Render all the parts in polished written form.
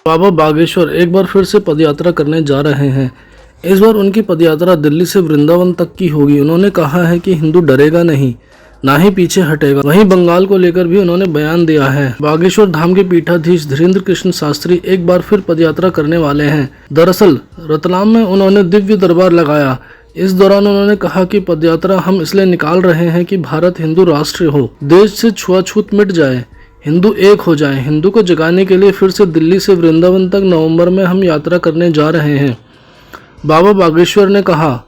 बाबा बागेश्वर एक बार फिर से पदयात्रा करने जा रहे हैं। इस बार उनकी पदयात्रा दिल्ली से वृंदावन तक की होगी। उन्होंने कहा है कि हिंदू डरेगा नहीं, ना ही पीछे हटेगा। वहीं बंगाल को लेकर भी उन्होंने बयान दिया है। बागेश्वर धाम के पीठाधीश धीरेन्द्र कृष्ण शास्त्री एक बार फिर पदयात्रा करने वाले हैं। दरअसल रतलाम में उन्होंने दिव्य दरबार लगाया। इस दौरान उन्होंने कहा कि पदयात्रा हम इसलिए निकाल रहे हैं कि भारत हिंदू राष्ट्र हो, देश से छुआछूत मिट जाए, हिंदू एक हो जाए। हिंदू को जगाने के लिए फिर से दिल्ली से वृंदावन तक नवंबर में हम यात्रा करने जा रहे हैं। बाबा बागेश्वर ने कहा,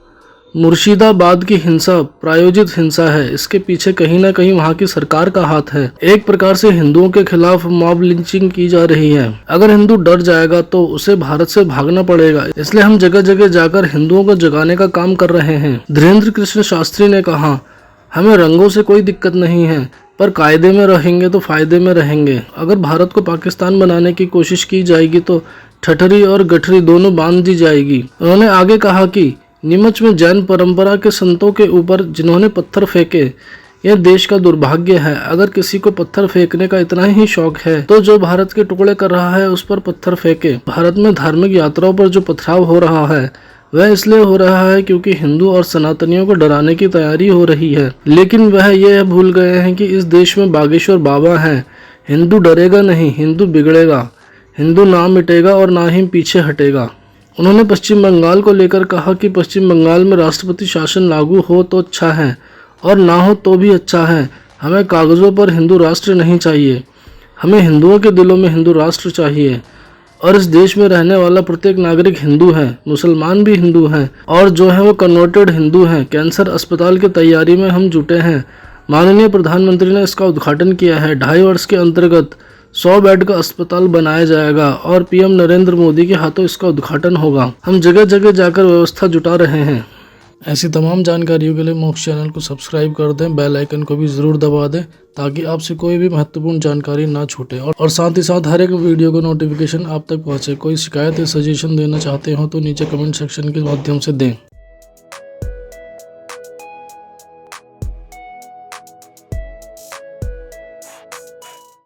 मुर्शिदाबाद की हिंसा प्रायोजित हिंसा है। इसके पीछे कहीं ना कहीं वहाँ की सरकार का हाथ है। एक प्रकार से हिंदुओं के खिलाफ मॉब लिंचिंग की जा रही है। अगर हिंदू डर जाएगा तो उसे भारत से भागना पड़ेगा। इसलिए हम जगह जगह जाकर हिंदुओं को जगाने का काम कर रहे हैं। धीरेन्द्र कृष्ण शास्त्री ने कहा, हमें रंगों से कोई दिक्कत नहीं है, पर कायदे में रहेंगे तो फायदे में रहेंगे। अगर भारत को पाकिस्तान बनाने की कोशिश की जाएगी तो ठठरी और गठरी दोनों बांध दी जाएगी। उन्होंने आगे कहा कि नीमच में जैन परंपरा के संतों के ऊपर जिन्होंने पत्थर फेंके, यह देश का दुर्भाग्य है। अगर किसी को पत्थर फेंकने का इतना ही शौक है तो जो भारत के टुकड़े कर रहा है उस पर पत्थर फेंके। भारत में धार्मिक यात्राओं पर जो पथराव हो रहा है वह इसलिए हो रहा है क्योंकि हिंदू और सनातनियों को डराने की तैयारी हो रही है। लेकिन वह यह भूल गए हैं कि इस देश में बागेश्वर बाबा हैं। हिंदू डरेगा नहीं, हिंदू बिगड़ेगा। हिंदू ना मिटेगा और ना ही पीछे हटेगा। उन्होंने पश्चिम बंगाल को लेकर कहा कि पश्चिम बंगाल में राष्ट्रपति शासन लागू हो तो अच्छा है और ना हो तो भी अच्छा है। हमें कागज़ों पर हिंदू राष्ट्र नहीं चाहिए, हमें हिंदुओं के दिलों में हिंदू राष्ट्र चाहिए। और इस देश में रहने वाला प्रत्येक नागरिक हिंदू है, मुसलमान भी हिंदू हैं और जो है वो कन्वर्टेड हिंदू हैं। कैंसर अस्पताल की तैयारी में हम जुटे हैं। माननीय प्रधानमंत्री ने इसका उद्घाटन किया है। 2.5 वर्ष के अंतर्गत 100 बेड का अस्पताल बनाया जाएगा और पीएम नरेंद्र मोदी के हाथों इसका उद्घाटन होगा। हम जगह जगह जाकर व्यवस्था जुटा रहे हैं। ऐसी तमाम जानकारियों के लिए मोक्ष चैनल को सब्सक्राइब कर दें, बेल आइकन को भी ज़रूर दबा दें ताकि आपसे कोई भी महत्वपूर्ण जानकारी ना छूटे और साथ ही साथ हर एक वीडियो का नोटिफिकेशन आप तक पहुंचे। कोई शिकायत या सजेशन देना चाहते हो तो नीचे कमेंट सेक्शन के माध्यम से दें।